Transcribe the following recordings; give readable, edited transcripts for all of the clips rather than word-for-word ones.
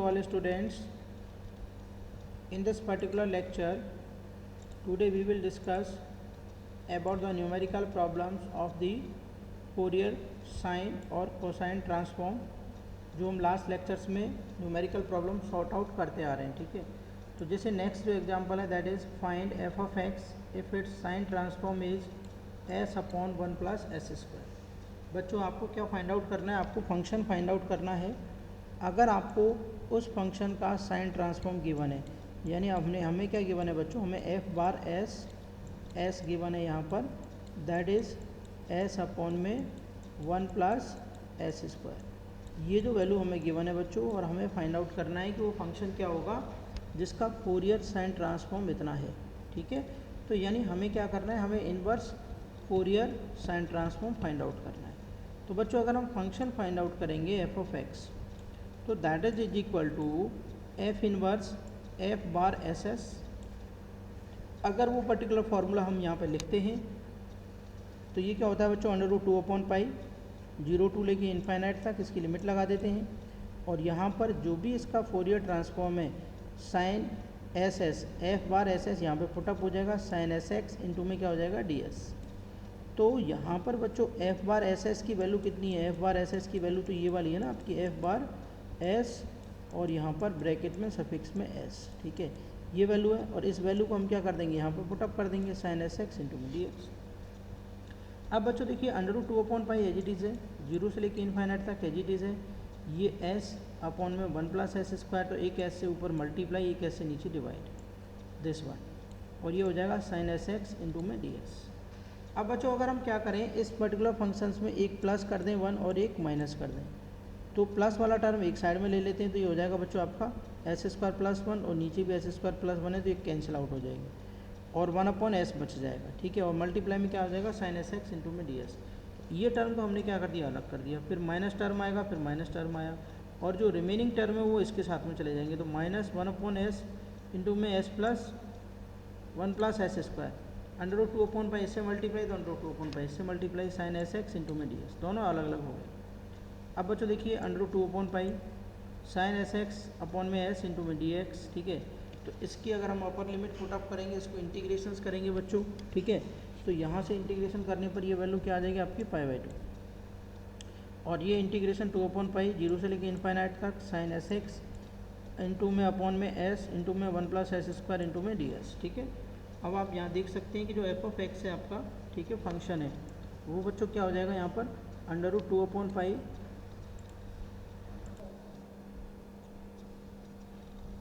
all students. In this particular lecture, today we will discuss about the numerical problems of the Fourier sine और cosine transform, जो हम last lectures में numerical problem sort out करते आ रहे हैं. ठीक है, तो जैसे नेक्स्ट जो एग्जांपल है that is find F of x if it's sign transform is S upon 1 plus S square. बच्चों आपको क्या फाइंड आउट करना है? आपको फंक्शन फाइंड आउट करना है. अगर आपको उस फंक्शन का साइन ट्रांसफॉर्म गिवन है, यानी हमें क्या गिवन है बच्चों, हमें एफ बार एस गिवन है यहाँ पर, दैट इज़ एस अपॉन में 1 प्लस एस स्क्वायर. ये जो वैल्यू हमें गिवन है बच्चों, और हमें फाइंड आउट करना है कि वो फंक्शन क्या होगा जिसका फोरियर साइन ट्रांसफॉर्म इतना है. ठीक है, तो यानी हमें क्या करना है, हमें inverse Fourier sine transform find out करना है. तो बच्चों अगर हम फंक्शन फाइंड आउट करेंगे एफ ऑफ एक्स, तो that is equal to f inverse f bar s s. अगर वो पर्टिकुलर फार्मूला हम यहाँ पे लिखते हैं तो ये क्या होता है बच्चों, √2/पाई 0 टू लेके इनफाइनाइट तक इसकी लिमिट लगा देते हैं. और यहाँ पर जो भी इसका फोरियर ट्रांसफॉर्म है sine s s f bar s s यहाँ पर पुटअप हो जाएगा, साइन एस एक्स इंटू में क्या हो जाएगा डी एस. तो यहाँ पर बच्चों एफ बार एस एस की वैल्यू कितनी है, एफ बार एस एस की वैल्यू तो ये वाली है ना आपकी, एफ बार एस और यहाँ पर ब्रैकेट में सफिक्स में एस. ठीक है, ये वैल्यू है, और इस वैल्यू को हम क्या कर देंगे, यहाँ पर पुटअप कर देंगे, साइन एस एक्स इंटू में डी एक्स. अब बच्चों देखिए √2/पाई एज इट इज़ है, 0 से लेके इनफाइनाइट तक एज इट इज़ है. ये एस अपॉन में 1 प्लस एस स्क्वायर, तो एक एस से ऊपर मल्टीप्लाई, एक एस से नीचे डिवाइड, दिस वन, और ये हो जाएगा साइन एस एक्स इंटू में डी एस. अब बच्चों अगर हम क्या करें, इस पर्टिकुलर फंक्शंस में एक प्लस कर दें 1 और एक माइनस कर दें, तो प्लस वाला टर्म एक साइड में ले लेते हैं, तो ये हो जाएगा बच्चों आपका एस स्क्वायर प्लस 1, और नीचे भी एस स्क्वायर प्लस 1 है तो ये कैंसिल आउट हो जाएगी और 1/s बच जाएगा. ठीक है, और मल्टीप्लाई में क्या हो जाएगा, साइन एस एक्स इंटू में डी एस. ये टर्म को हमने क्या कर दिया, अलग कर दिया. फिर माइनस टर्म आएगा, फिर माइनस टर्म आया, और जो रिमेनिंग टर्म है वो इसके साथ में चले जाएंगे, तो -1/s इंटू में S plus 1 plus S square, √2/पाई इससे मल्टीप्लाई, तो √2/पाई इससे multiply, sine S x into में डी एस, दोनों अलग अलग हो गए. अब बच्चों देखिए √2/पाई साइन एस एक्स अपॉन में एस इंटू में डी एक्स. ठीक है, तो इसकी अगर हम अपर लिमिट पुटअप करेंगे, इसको इंटीग्रेशंस करेंगे बच्चों. ठीक है, तो यहाँ से इंटीग्रेशन करने पर ये वैल्यू क्या आ जाएगी आपकी π/2, और ये इंटीग्रेशन 2/पाई 0 से लेके इनफाइनाइट तक साइन एस एक्स इंटू में अपॉन में एस इंटू में 1 प्लस एस स्क्वायर इंटू में डी एस. ठीक है, अब आप यहाँ देख सकते हैं कि जो एफ ऑफ एक्स है आपका, ठीक है, फंक्शन है, वो बच्चों क्या हो जाएगा यहाँ पर √2/पाई.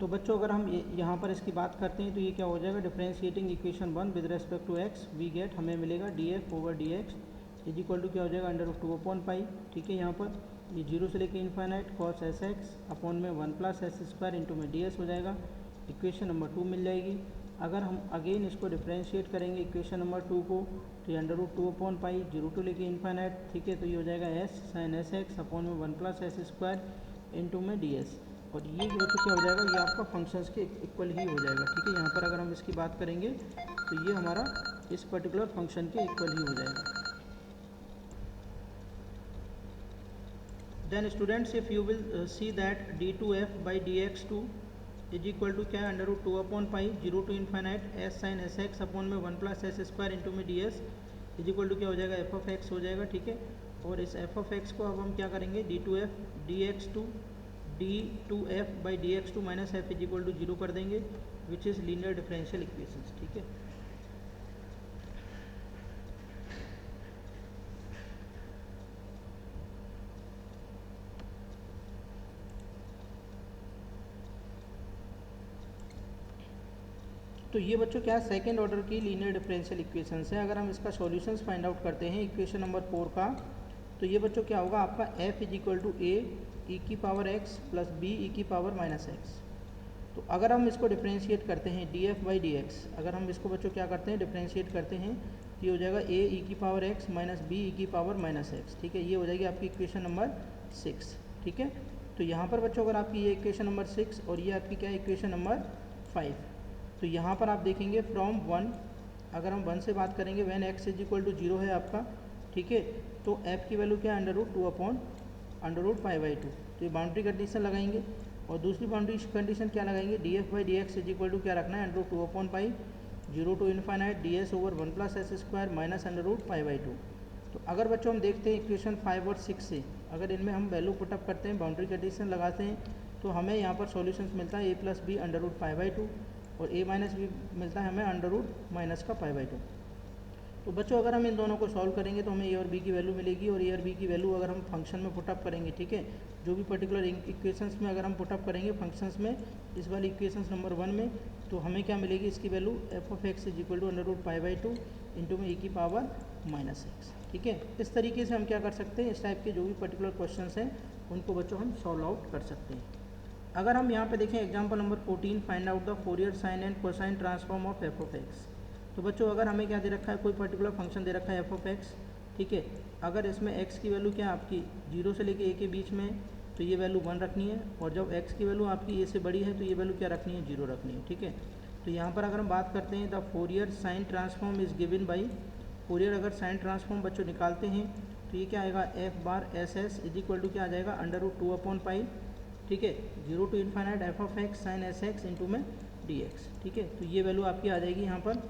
तो बच्चों अगर हम यहाँ पर इसकी बात करते हैं तो ये क्या हो जाएगा, differentiating equation 1 with respect to x we get, हमें मिलेगा df/dx इज इक्वल टू क्या हो जाएगा √2/पाई. ठीक है, यहाँ पर ये 0 से लेके infinite cos S x upon में 1 प्लस एस स्क्वायर इंटू में डी एस हो जाएगा. इक्वेशन नंबर 2 मिल जाएगी. अगर हम अगेन इसको डिफरेंशिएट करेंगे इक्वेशन नंबर 2 को, तो ये √2/पाई 0 टू लेके इनफाइनाइट. ठीक है, तो ये हो जाएगा s sine S x upon में 1 प्लस एस स्क्वायर इंटू में डी एस, और ये जो बच्चों क्या हो जाएगा, ये आपका फंक्शंस के इक्वल ही हो जाएगा. ठीक है, यहाँ पर अगर हम इसकी बात करेंगे तो ये हमारा इस पर्टिकुलर फंक्शन के इक्वल ही हो जाएगा. Then students if you will see that d2f/dx2 is equal to क्या है, √2/पाई 0 to infinite s sine S x upon में 1 प्लस एस स्क्वायर इंटू में D s is equal to क्या हो जाएगा, एफ ऑफ एक्स हो जाएगा. ठीक है, और इस एफ ऑफ एक्स को अब हम क्या करेंगे, d2f/dx2 minus f is equal to 0 कर देंगे, which is linear differential equations. ठीक है, तो ये बच्चों क्या सेकंड ऑर्डर की लीनियर डिफरेंशियल इक्वेशंस है. अगर हम इसका सॉल्यूशंस फाइंड आउट करते हैं इक्वेशन नंबर 4 का, तो ये बच्चों क्या होगा आपका f is equal to a e की power x plus b e की पावर माइनस एक्स. तो अगर हम इसको डिफरेंशिएट करते हैं df/dx, अगर हम इसको बच्चों क्या करते हैं डिफरेंशिएट करते हैं, तो ये हो जाएगा a ई की power x minus b e की पावर माइनस एक्स. ठीक है, ये हो जाएगी आपकी इक्वेशन नंबर 6. ठीक है, तो यहाँ पर बच्चों अगर आपकी ये इक्वेशन नंबर 6 और ये आपकी क्या है इक्वेशन नंबर 5, तो यहाँ पर आप देखेंगे फ्रॉम 1, अगर हम 1 से बात करेंगे when x is equal to 0 है आपका. ठीक है, तो f की वैल्यू क्या है √2/π/2, तो ये बाउंड्री कंडीशन लगाएंगे. और दूसरी बाउंड्री कंडीशन क्या लगाएंगे, d f by d x is equal to क्या रखना है, under root 2 upon pi 0 to infinite d s over 1 plus S square minus under root pi by 2। तो अगर बच्चों हम देखते हैं इक्वेशन 5 और 6 से, अगर इनमें हम वैल्यू पुटअप करते हैं, बाउंड्री कंडीशन लगाते हैं, तो हमें यहाँ पर सॉल्यूशंस मिलता है A plus B under root pi by 2 और ए माइनस बी मिलता है हमें अंडर रूट माइनस का पाई बाई 2। तो बच्चों अगर हम इन दोनों को सॉल्व करेंगे तो हमें ए और बी की वैल्यू मिलेगी, और ए और बी की वैल्यू अगर हम फंक्शन में पुटअप करेंगे, ठीक है, जो भी पर्टिकुलर इक्वेशंस में अगर हम पुटअप करेंगे फंक्शंस में, इस वाली इक्वेशंस नंबर 1 में, तो हमें क्या मिलेगी, इसकी value f of x is equal to under root pi by 2 into में ए की पावर माइनस एक्स। ठीक है, इस तरीके से हम क्या कर सकते हैं, इस टाइप के जो भी पर्टिकुलर क्वेश्चन हैं उनको बच्चों हम सॉल्व आउट कर सकते हैं। अगर हम यहाँ पे देखें example number 14, find out the Fourier sign and cosine transform of F of x. तो बच्चों अगर हमें क्या दे रखा है, कोई पर्टिकुलर फंक्शन दे रखा है एफ ऑफ एक्स, ठीक है, अगर इसमें एक्स की वैल्यू क्या आपकी 0 से लेके ए के बीच में, तो ये वैल्यू 1 रखनी है, और जब एक्स की वैल्यू आपकी ए से बड़ी है तो ये वैल्यू क्या रखनी है, 0 रखनी है। ठीक है, तो यहाँ पर अगर हम बात करते हैं the Fourier sine transform is given by, Fourier अगर साइन ट्रांसफॉर्म बच्चों निकालते हैं तो ये क्या आएगा, f bar s s is equal to क्या आ जाएगा, अंडर रूट 2 अपॉन पाई, ठीक है, 0 to infinite f of x sine S x into में डी एक्स। ठीक है, तो ये वैल्यू आपकी आ जाएगी यहाँ पर।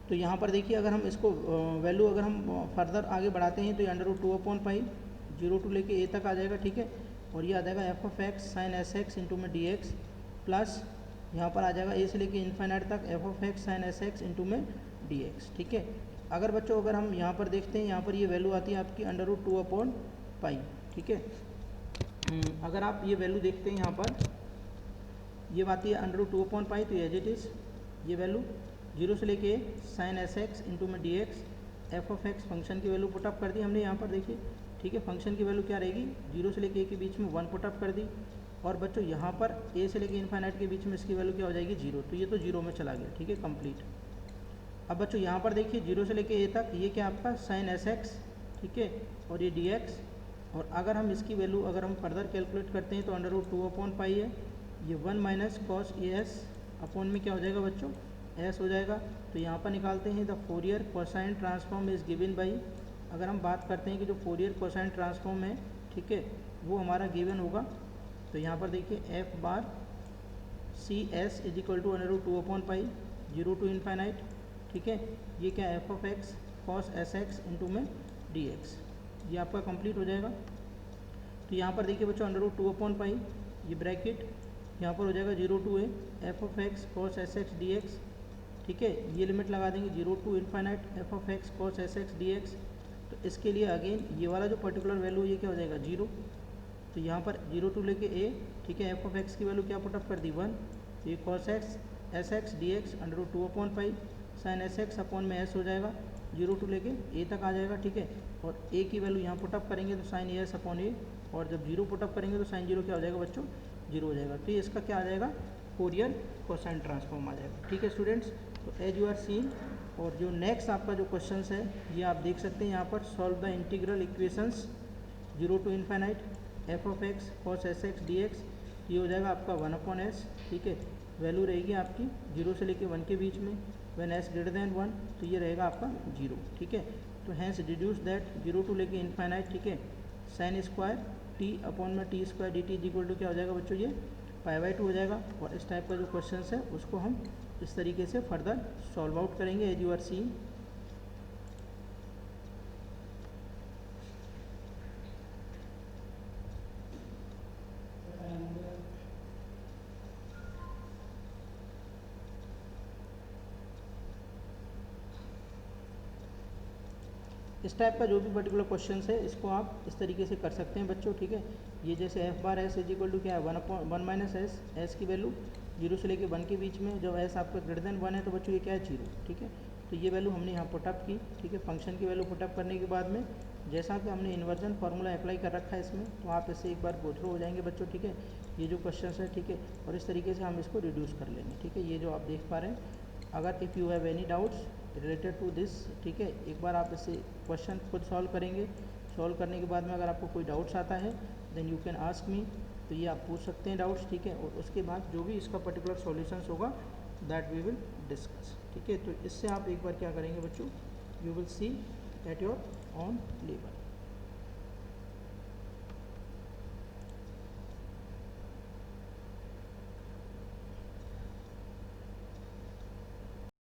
तो यहाँ पर देखिए अगर हम इसको वैल्यू अगर हम फर्दर आगे बढ़ाते हैं तो ये under root 2 upon pi 0 to लेके ए तक आ जाएगा। ठीक है, और ये आ जाएगा f of x sine S x into में डी एक्स, प्लस यहाँ पर आ जाएगा ए से लेके इन्फाइनाइट तक f of x sine S x into में डी एक्स। ठीक है, अगर बच्चों अगर हम यहाँ पर देखते हैं, यहाँ पर ये वैल्यू आती है आपकी अंडर रूट 2 अपॉन पाई। ठीक है, अगर आप ये वैल्यू देखते हैं यहाँ पर ये आती है अंडर रूट 2 अपॉन पाई, तो एज इट इज़ ये वैल्यू 0 से लेके साइन एस एक्स इंटू में D x, F of x function की वैल्यू पुटअप कर दी हमने यहाँ पर देखिए। ठीक है, फंक्शन की वैल्यू क्या रहेगी, 0 से लेके ए के बीच में 1 पुटअप कर दी, और बच्चों यहाँ पर ए से लेके इन्फाइनाइट के बीच में इसकी वैल्यू क्या हो जाएगी, 0, तो ये तो 0 में चला गया। ठीक है, कंप्लीट। अब बच्चों यहाँ पर देखिए 0 से लेके ए तक ये क्या आपका साइन एस एक्स, ठीक है, और ये डी एक्स, और अगर हम इसकी वैल्यू अगर हम फर्दर कैलकुलेट करते हैं तो अंडर रूट 2 अपॉन पाई है, ये 1 minus cos A S upon में क्या हो जाएगा बच्चों, एस हो जाएगा। तो यहाँ पर निकालते हैं the Fourier cosine transform is given by, अगर हम बात करते हैं कि जो फोरियर कोसाइन ट्रांसफॉर्म है, ठीक है, वो हमारा गिवन होगा। तो यहाँ पर देखिए f bar c s is equal to under root 2 upon pi 0 to infinite, ठीक है, ये क्या f of x cos s x into में डी एक्स, ये आपका कंप्लीट हो जाएगा। तो यहाँ पर देखिए बच्चों अंडर रूट 2 अपॉन पाई, ये ब्रैकेट यहाँ पर हो जाएगा 0 to a f of x cos s x d x, ठीक है, ये लिमिट लगा देंगे 0 to infinite f of x cos s x d x. तो इसके लिए अगेन ये वाला जो पर्टिकुलर वैल्यू ये क्या हो जाएगा 0, तो यहाँ पर 0 टू लेके ए, ठीक है, एफ ऑफ एक्स की वैल्यू क्या पुटअप कर दी 1, तो ये cos x s x d x under root 2 upon pi sine S x upon में एस हो जाएगा, 0 टू लेके ए तक आ जाएगा। ठीक है, और ए की वैल्यू यहाँ पुटअप करेंगे तो साइन ए एस अपॉन ए, और जब 0 पुटअप करेंगे तो साइन 0 क्या हो जाएगा बच्चों, 0 हो जाएगा। तो ये इसका क्या आ जाएगा, फोरियर कोसाइन ट्रांसफॉर्म आ जाएगा। ठीक है स्टूडेंट्स, तो एज यू आर सीन, और जो नेक्स्ट आपका जो क्वेश्चन है ये आप देख सकते हैं यहाँ पर, solve the integral equations 0 to infinite f of x cos s x d x, ये हो जाएगा आपका 1 अपॉन एस। ठीक है, वैल्यू रहेगी आपकी 0 से लेके 1 के बीच में, व्हेन एस ग्रेटर देन 1, तो ये रहेगा आपका 0। ठीक है, तो हैंस डिड्यूस दैट 0 टू लेके इन्फाइनाइट, ठीक है, साइन स्क्वायर टी अपॉन में t square d t is equal to क्या हो जाएगा बच्चों, ये पाई बाई 2 हो जाएगा। और इस टाइप का जो क्वेश्चन है उसको हम इस तरीके से फर्दर सॉल्व आउट करेंगे एज यू आर सीइंग। इस टाइप का जो भी पर्टिकुलर क्वेश्चन है इसको आप इस तरीके से कर सकते हैं बच्चों। ठीक है, ये जैसे f bar s is equal to क्या है 1 माइनस एस, एस की वैल्यू 0 से लेके 1 के बीच में, जब एस आपका ग्रेटर देन 1 है तो बच्चों ये क्या है 0। ठीक है, तो ये वैल्यू हमने यहाँ पुटअप की। ठीक है, फंक्शन की वैल्यू पुटअप करने के बाद में जैसा कि हमने इन्वर्जन फार्मूला अप्लाई कर रखा है इसमें, तो आप इससे एक बार गो थ्रू हो जाएंगे बच्चों। ठीक है, ये जो क्वेश्चन है, ठीक है, और इस तरीके से हम इसको रिड्यूस कर लेंगे। ठीक है, ये जो आप देख पा रहे हैं, अगर if you have any doubts related to this, ठीक है, एक बार आप इससे क्वेश्चन खुद सॉल्व करेंगे। सॉल्व करने के बाद में अगर आपको कोई डाउट्स आता है then you can ask me, तो ये आप पूछ सकते हैं डाउट्स। ठीक है, और उसके बाद जो भी इसका पर्टिकुलर सॉल्यूशंस होगा दैट वी विल डिस्कस। ठीक है, तो इससे आप एक बार क्या करेंगे बच्चों, you will C at your on level.